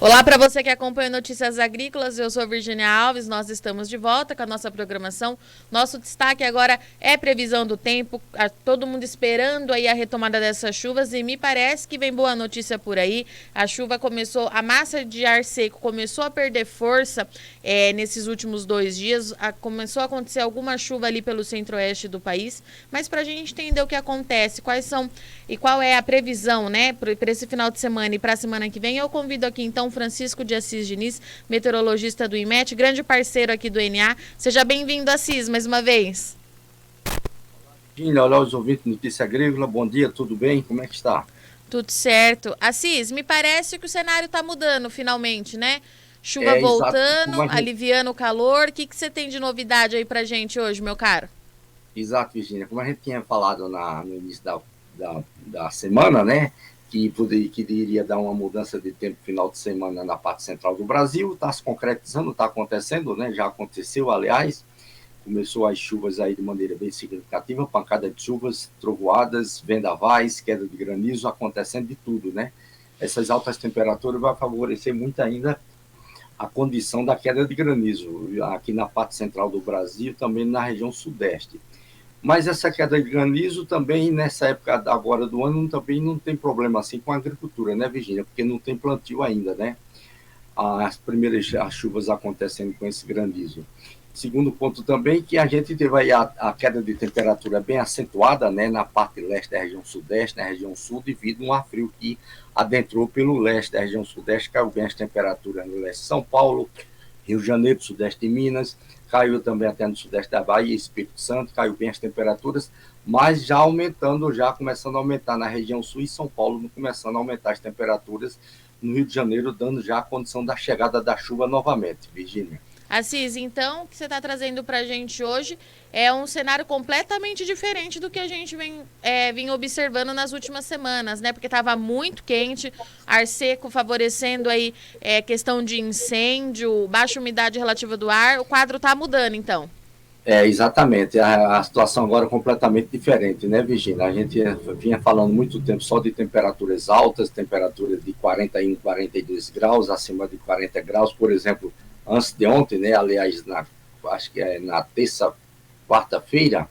Olá para você que acompanha Notícias Agrícolas, eu sou Virginia Alves, nós estamos de volta com a nossa programação. Nosso destaque agora é previsão do tempo, todo mundo esperando aí a retomada dessas chuvas e me parece que vem boa notícia por aí. A chuva começou, a massa de ar seco começou a perder força nesses últimos 2 dias, começou a acontecer alguma chuva ali pelo centro-oeste do país, mas para a gente entender o que acontece, quais são e qual é a previsão, né, para esse final de semana e para a semana que vem, eu convido aqui então Francisco de Assis Diniz, meteorologista do IMET, grande parceiro aqui do NA. Seja bem-vindo, Assis, mais uma vez. Olá, os ouvintes de Notícia Agrícola, bom dia, tudo bem? Como é que está? Tudo certo. Assis, me parece que o cenário está mudando finalmente, né? Chuva Exato, voltando, aliviando o calor. O que você tem de novidade aí pra gente hoje, meu caro? exato, Virginia. Como a gente tinha falado no início da semana, né? Que iria dar uma mudança de tempo final de semana na parte central do Brasil, está se concretizando, está acontecendo, né? Já aconteceu, aliás. Começou as chuvas aí de maneira bem significativa, pancada de chuvas, trovoadas, vendavais, queda de granizo, acontecendo de tudo, né? Essas altas temperaturas vão favorecer muito ainda a condição da queda de granizo, aqui na parte central do Brasil, também na região sudeste. Mas essa queda de granizo também, nessa época agora do ano, também não tem problema assim com a agricultura, né, Virginia? Porque não tem plantio ainda, né? As primeiras as chuvas acontecendo com esse granizo. Segundo ponto também, que a gente teve aí a queda de temperatura bem acentuada, né, na parte leste da região sudeste, na região sul, devido a um ar frio que adentrou pelo leste da região sudeste, caiu bem as temperaturas no leste de São Paulo, Rio de Janeiro, sudeste de Minas, caiu também até no sudeste da Bahia, Espírito Santo, caiu bem as temperaturas, mas já aumentando, já começando a aumentar na região sul e São Paulo, começando a aumentar as temperaturas no Rio de Janeiro, dando já a condição da chegada da chuva novamente, Virgínia. Assis, então, o que você está trazendo para a gente hoje é um cenário completamente diferente do que a gente vem observando nas últimas semanas, né? Porque estava muito quente, ar seco favorecendo aí questão de incêndio, baixa umidade relativa do ar. O quadro está mudando, então. Exatamente. A situação agora é completamente diferente, né, Virginia? A gente vinha falando muito tempo só de temperaturas altas, temperaturas de 41, 42 graus, acima de 40 graus, por exemplo, antes de ontem, né, aliás, acho que é na terça, quarta-feira,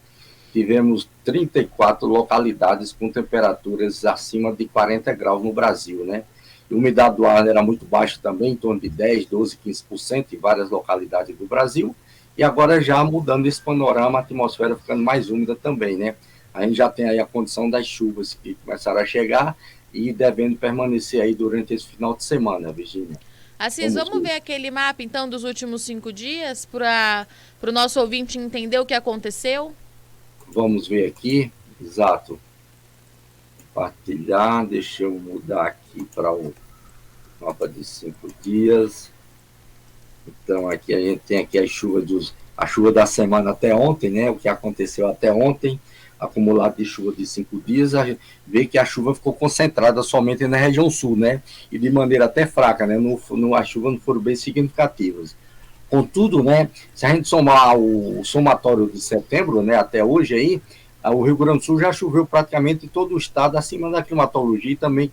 tivemos 34 localidades com temperaturas acima de 40 graus no Brasil, né? E a umidade do ar era muito baixa também, em torno de 10, 12, 15% em várias localidades do Brasil. E agora já mudando esse panorama, a atmosfera ficando mais úmida também, né? A gente já tem aí a condição das chuvas que começaram a chegar e devendo permanecer aí durante esse final de semana, Virginia. Assis, vamos ver aquele mapa, então, dos últimos 5 dias, para o nosso ouvinte entender o que aconteceu? Vamos ver aqui, exato. Partilhar, deixa eu mudar aqui para o mapa de 5 dias. Então aqui a gente tem aqui a chuva da semana até ontem, né? O que aconteceu até ontem, acumulado de chuva de 5 dias, a gente vê que a chuva ficou concentrada somente na região sul, né? E de maneira até fraca, né? As chuvas não foram bem significativas. Contudo, né? Se a gente somar o somatório de setembro, né? Até hoje aí, o Rio Grande do Sul já choveu praticamente todo o estado acima da climatologia e também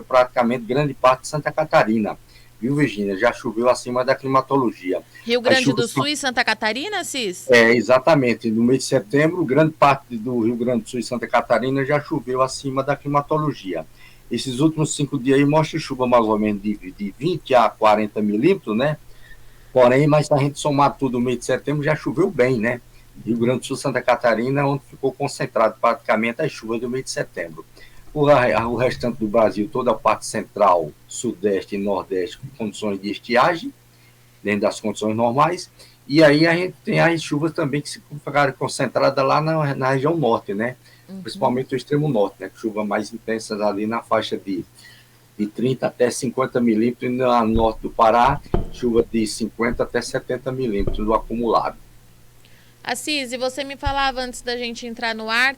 praticamente grande parte de Santa Catarina. Viu, Virginia? Já choveu acima da climatologia. Rio As Grande do chuvas Sul e Santa Catarina, Assis? exatamente. No mês de setembro, grande parte do Rio Grande do Sul e Santa Catarina já choveu acima da climatologia. Esses últimos 5 dias aí mostram chuva mais ou menos de 20 a 40 milímetros, né? Porém, mas se a gente somar tudo no mês de setembro, já choveu bem, né? Rio Grande do Sul, Santa Catarina, onde ficou concentrado praticamente as chuvas do mês de setembro. O restante do Brasil, toda a parte central, sudeste e nordeste, com condições de estiagem, dentro das condições normais. E aí a gente tem as chuvas também que se ficaram concentradas lá na região norte, né? Principalmente o extremo norte, né? Chuvas mais intensas ali na faixa de 30 até 50 milímetros, e no norte do Pará, chuva de 50 até 70 milímetros do acumulado. Assis, e você me falava antes da gente entrar no ar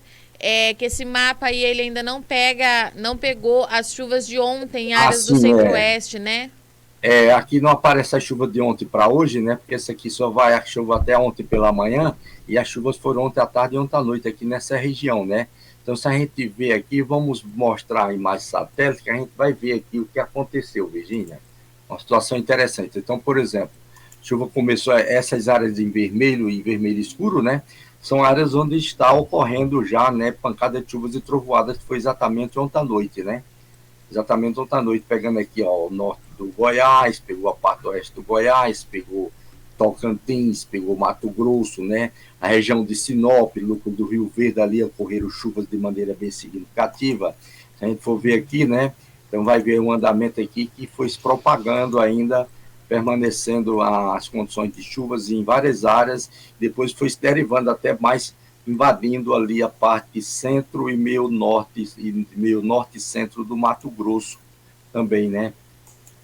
que esse mapa aí ele ainda não pegou as chuvas de ontem em áreas do Assim, centro-oeste, né? aqui não aparece a chuva de ontem para hoje, né? Porque essa aqui só vai a chuva até ontem pela manhã, e as chuvas foram ontem à tarde e ontem à noite aqui nessa região, né? Então, se a gente ver aqui, vamos mostrar a imagem satélite, que a gente vai ver aqui o que aconteceu, Virginia. Uma situação interessante. Então, por exemplo, a chuva começou, essas áreas em vermelho e vermelho escuro, né? São áreas onde está ocorrendo já, né, pancada de chuvas e trovoadas, que foi exatamente ontem à noite, né? Exatamente ontem à noite, pegando aqui, ó, o norte do Goiás, pegou a parte oeste do Goiás, pegou Tocantins, pegou Mato Grosso, né? A região de Sinop, lucro do Rio Verde, ali ocorreram chuvas de maneira bem significativa. Se a gente for ver aqui, né? Então vai ver um andamento aqui que foi se propagando ainda, permanecendo as condições de chuvas em várias áreas, depois foi se derivando até mais, invadindo ali a parte centro e meio norte e centro do Mato Grosso também, né?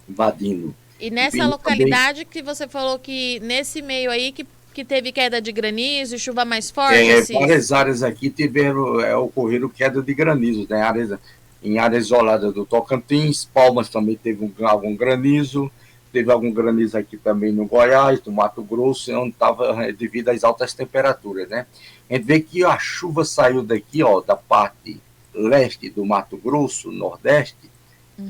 Invadindo. E nessa E também localidade que você falou que nesse meio aí que teve queda de granizo e chuva mais forte, Assis? várias áreas aqui tiveram, ocorreram queda de granizo, né? Em áreas isoladas do Tocantins, Palmas também teve algum granizo, teve algum granizo aqui também no Goiás, no Mato Grosso, onde estava devido às altas temperaturas, né? A gente vê que a chuva saiu daqui, ó, da parte leste do Mato Grosso, nordeste,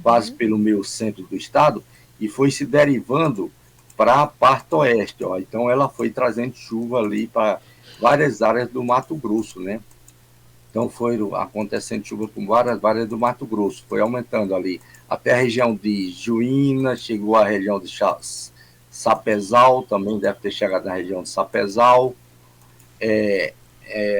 quase Uhum. pelo meio centro do estado, e foi se derivando para a parte oeste. Ó. Então ela foi trazendo chuva ali para várias áreas do Mato Grosso, né? Então foi acontecendo chuva com várias áreas do Mato Grosso, foi aumentando ali até a região de Juína, chegou à região de Sapezal, também deve ter chegado na região de Sapezal.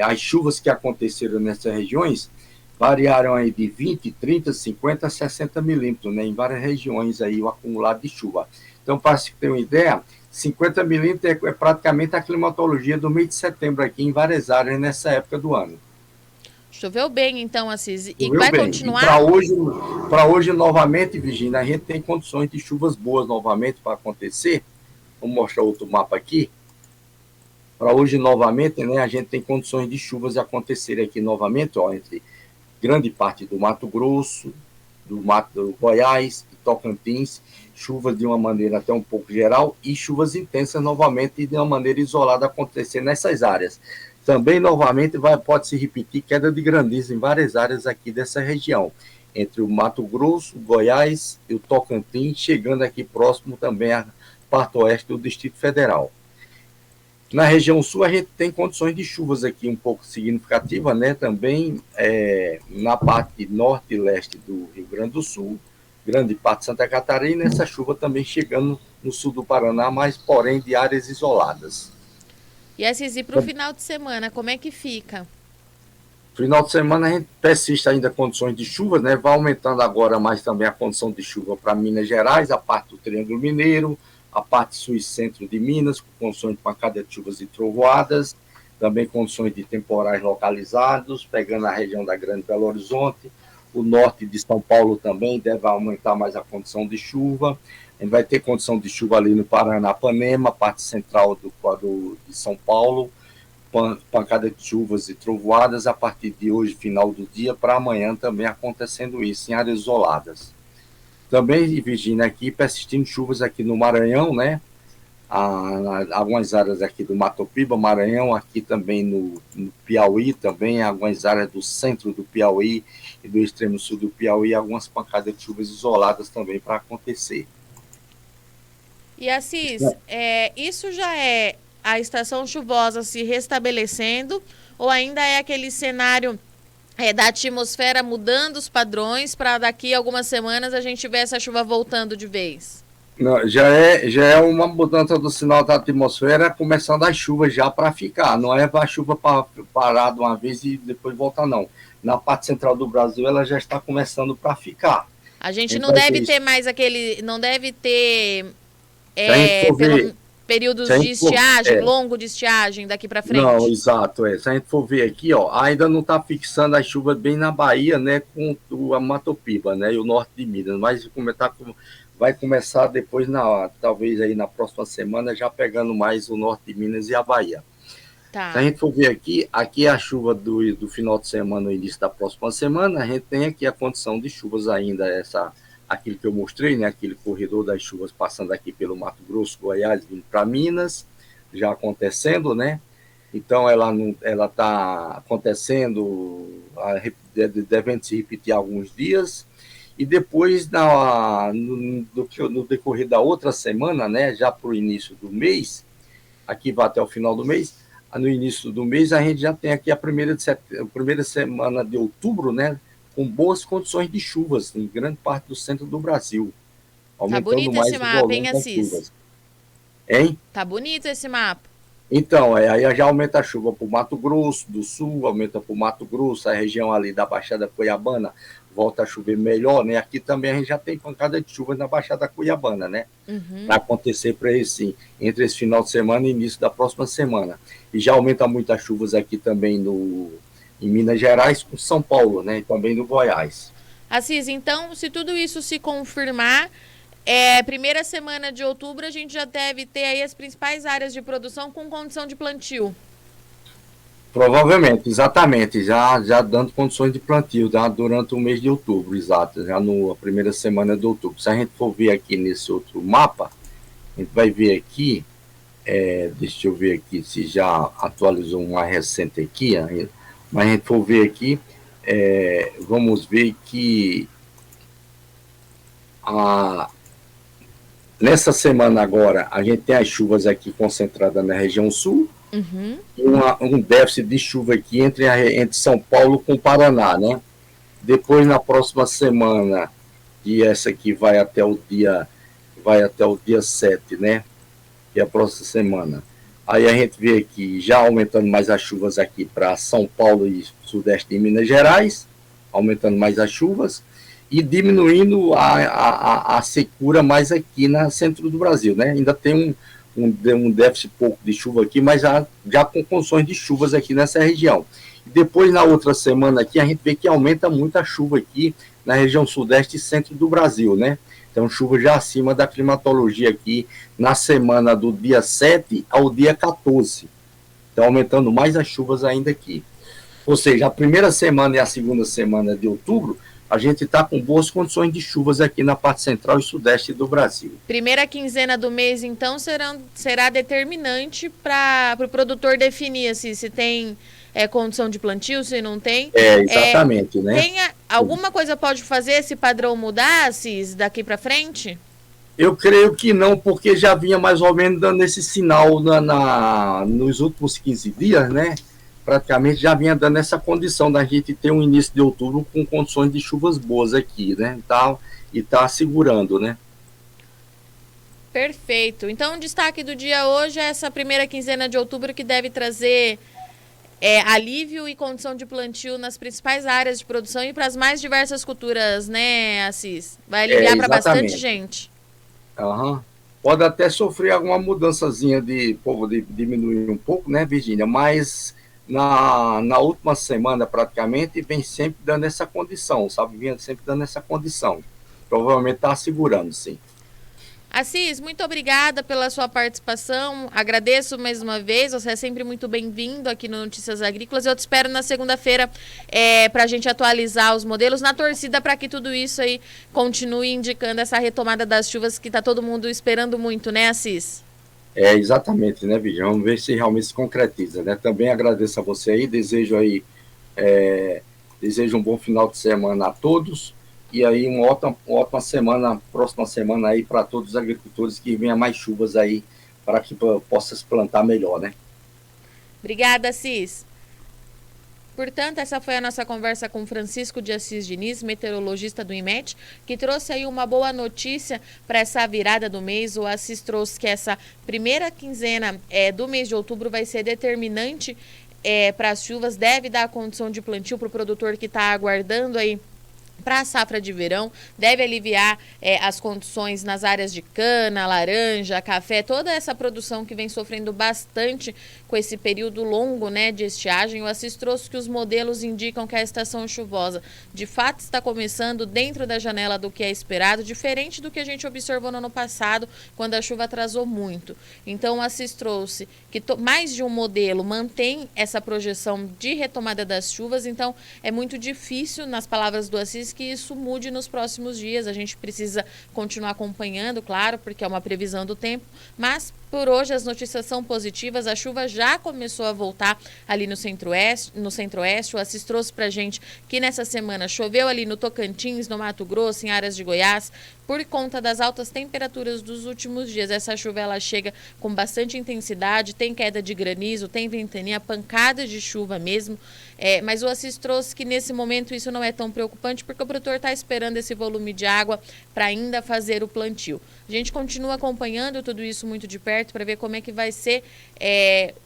As chuvas que aconteceram nessas regiões variaram aí de 20, 30, 50 a 60 milímetros, né, em várias regiões aí o acumulado de chuva. Então, para se ter uma ideia, 50 milímetros é praticamente a climatologia do mês de setembro aqui em várias áreas nessa época do ano. Choveu bem então, Assis. E Choveu vai bem. E continuar? para hoje novamente, Virginia, a gente tem condições de chuvas boas novamente para acontecer. Vou mostrar outro mapa aqui. Para hoje novamente, né, a gente tem condições de chuvas acontecerem aqui novamente, ó, entre grande parte do Mato Grosso, do Goiás e Tocantins, chuvas de uma maneira até um pouco geral e chuvas intensas novamente de uma maneira isolada acontecer nessas áreas. Também novamente pode se repetir queda de granizo em várias áreas aqui dessa região, entre o Mato Grosso, o Goiás e o Tocantins, chegando aqui próximo também à parte oeste do Distrito Federal. Na região sul, a gente tem condições de chuvas aqui um pouco significativas, né? Também na parte norte e leste do Rio Grande do Sul, grande parte de Santa Catarina, essa chuva também chegando no sul do Paraná, mas porém de áreas isoladas. E Assis, e para o final de semana, como é que fica? Final de semana a gente persiste ainda condições de chuva, né? Vai aumentando agora mais também a condição de chuva para Minas Gerais, a parte do Triângulo Mineiro, a parte sul e centro de Minas, com condições de pancada de chuvas e trovoadas, também condições de temporais localizados, pegando a região da Grande Belo Horizonte, o norte de São Paulo também deve aumentar mais a condição de chuva. A gente vai ter condição de chuva ali no Paranapanema, parte central de São Paulo, pancada de chuvas e trovoadas a partir de hoje, final do dia, para amanhã também acontecendo isso, em áreas isoladas. Também, Virginia, aqui persistindo chuvas aqui no Maranhão, né? Algumas áreas aqui do Mato Piba, Maranhão, aqui também no Piauí, também algumas áreas do centro do Piauí e do extremo sul do Piauí, algumas pancadas de chuvas isoladas também para acontecer. E Assis, isso já é a estação chuvosa se restabelecendo ou ainda é aquele cenário da atmosfera mudando os padrões para daqui a algumas semanas a gente ver essa chuva voltando de vez? Não, já é uma mudança do sinal da atmosfera, começando as chuvas já para ficar. Não é a chuva para parar de uma vez e depois voltar, não. Na parte central do Brasil, ela já está começando para ficar. A gente A gente não vai deve ter, ter mais aquele. Não deve ter se a gente for ver, pelo se a períodos de gente for, estiagem, longo de estiagem daqui para não, frente. exato, se a gente for ver aqui, ó, ainda não está fixando as chuvas bem na Bahia, né, com a Matopiba, né, e o norte de Minas, mas vai começar depois, talvez aí na próxima semana, já pegando mais o norte de Minas e a Bahia. Se a Tá. gente for ver aqui é a chuva do final de semana, no início da próxima semana, a gente tem aqui a condição de chuvas ainda, aquilo que eu mostrei, né, aquele corredor das chuvas passando aqui pelo Mato Grosso, Goiás, vindo para Minas, já acontecendo, né? Então ela está acontecendo, devendo se repetir alguns dias, E depois, no decorrer da outra semana, né, já para o início do mês, aqui vai até o final do mês, no início do mês a gente já tem aqui a primeira semana de outubro, né, com boas condições de chuvas em grande parte do centro do Brasil, Tá aumentando bonito esse mais o mapa, hein, volume das Assis? chuvas. Hein? Tá bonito esse mapa. Então, aí já aumenta a chuva para o Mato Grosso do Sul, aumenta para o Mato Grosso, a região ali da Baixada Cuiabana volta a chover melhor, né? Aqui também a gente já tem pancada de chuva na Baixada Cuiabana, né? Para acontecer para entre esse final de semana e início da próxima semana. E já aumenta muito as chuvas aqui também em Minas Gerais, com São Paulo, né? E também no Goiás. Assis, então, se tudo isso se confirmar, primeira semana de outubro a gente já deve ter aí as principais áreas de produção com condição de plantio. Provavelmente, exatamente, já dando condições de plantio durante o mês de outubro, exato, já na primeira semana de outubro. Se a gente for ver aqui nesse outro mapa, a gente vai ver aqui, deixa eu ver aqui se já atualizou um mais recente aqui, mas a gente for ver aqui, vamos ver que nessa semana agora, a gente tem as chuvas aqui concentradas na região sul, um déficit de chuva aqui entre São Paulo com o Paraná, né? Depois, na próxima semana, e essa aqui vai até o dia 7, né? E a próxima semana. Aí a gente vê aqui, já aumentando mais as chuvas aqui para São Paulo e Sudeste de Minas Gerais, aumentando mais as chuvas, e diminuindo a secura mais aqui no centro do Brasil, né? Ainda tem um déficit pouco de chuva aqui, mas já com condições de chuvas aqui nessa região. E depois, na outra semana aqui, a gente vê que aumenta muito a chuva aqui na região sudeste e centro do Brasil, né? Então, chuva já acima da climatologia aqui na semana do dia 7 ao dia 14. Então, aumentando mais as chuvas ainda aqui. Ou seja, a primeira semana e a segunda semana de outubro, a gente está com boas condições de chuvas aqui na parte central e sudeste do Brasil. Primeira quinzena do mês, então, será determinante para o produtor definir se tem condição de plantio, se não tem. Exatamente, né? Alguma coisa pode fazer esse padrão mudar, Assis, daqui para frente? Eu creio que não, porque já vinha mais ou menos dando esse sinal nos últimos 15 dias, né? Praticamente já vinha dando essa condição da gente ter um início de outubro com condições de chuvas boas aqui, né? E tá segurando, né? Perfeito. Então, o destaque do dia hoje é essa primeira quinzena de outubro que deve trazer alívio e condição de plantio nas principais áreas de produção e para as mais diversas culturas, né, Assis? Vai aliviar para bastante gente. Pode até sofrer alguma mudançazinha de diminuir um pouco, né, Virgínia? Mas na última semana, praticamente, vem sempre dando essa condição, sabe? Vinha sempre dando essa condição. Provavelmente está segurando, sim. Assis, muito obrigada pela sua participação. Agradeço mais uma vez. Você é sempre muito bem-vindo aqui no Notícias Agrícolas. Eu te espero na segunda-feira para a gente atualizar os modelos na torcida para que tudo isso aí continue indicando essa retomada das chuvas que está todo mundo esperando muito, né, Assis? Exatamente, né, Virgínia? Vamos ver se realmente se concretiza, né? Também agradeço a você aí, desejo um bom final de semana a todos. E aí uma ótima semana, próxima semana aí para todos os agricultores, que venha mais chuvas aí para que possa se plantar melhor, né? Obrigada, Assis. Portanto, essa foi a nossa conversa com Francisco de Assis Diniz, meteorologista do IMET, que trouxe aí uma boa notícia para essa virada do mês. O Assis trouxe que essa primeira quinzena do mês de outubro vai ser determinante para as chuvas, deve dar condição de plantio para o produtor que está aguardando aí para a safra de verão, deve aliviar as condições nas áreas de cana, laranja, café, toda essa produção que vem sofrendo bastante com esse período longo, né, de estiagem. O Assis trouxe que os modelos indicam que a estação chuvosa de fato está começando dentro da janela do que é esperado, diferente do que a gente observou no ano passado, quando a chuva atrasou muito. Então, o Assis trouxe que mais de um modelo mantém essa projeção de retomada das chuvas, então é muito difícil, nas palavras do Assis, que isso mude nos próximos dias. A gente precisa continuar acompanhando, claro, porque é uma previsão do tempo, mas por hoje as notícias são positivas, a chuva já começou a voltar ali no centro-oeste. O Assis trouxe pra gente que nessa semana choveu ali no Tocantins, no Mato Grosso, em áreas de Goiás, por conta das altas temperaturas dos últimos dias. Essa chuva ela chega com bastante intensidade, tem queda de granizo, tem ventania, pancada de chuva mesmo. Mas o Assis trouxe que nesse momento isso não é tão preocupante porque o produtor está esperando esse volume de água para ainda fazer o plantio. A gente continua acompanhando tudo isso muito de perto para ver como é que vai ser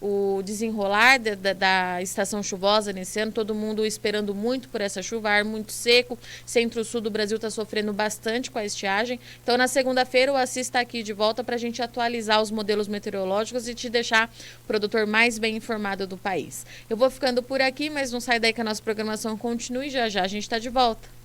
o desenrolar da estação chuvosa nesse ano. Todo mundo esperando muito por essa chuva, ar muito seco. Centro-sul do Brasil está sofrendo bastante com a estiagem. Então, na segunda-feira, o Assis está aqui de volta para a gente atualizar os modelos meteorológicos e te deixar o produtor mais bem informado do país. Eu vou ficando por aqui, mas não sai daí que a nossa programação continue. Já já a gente está de volta.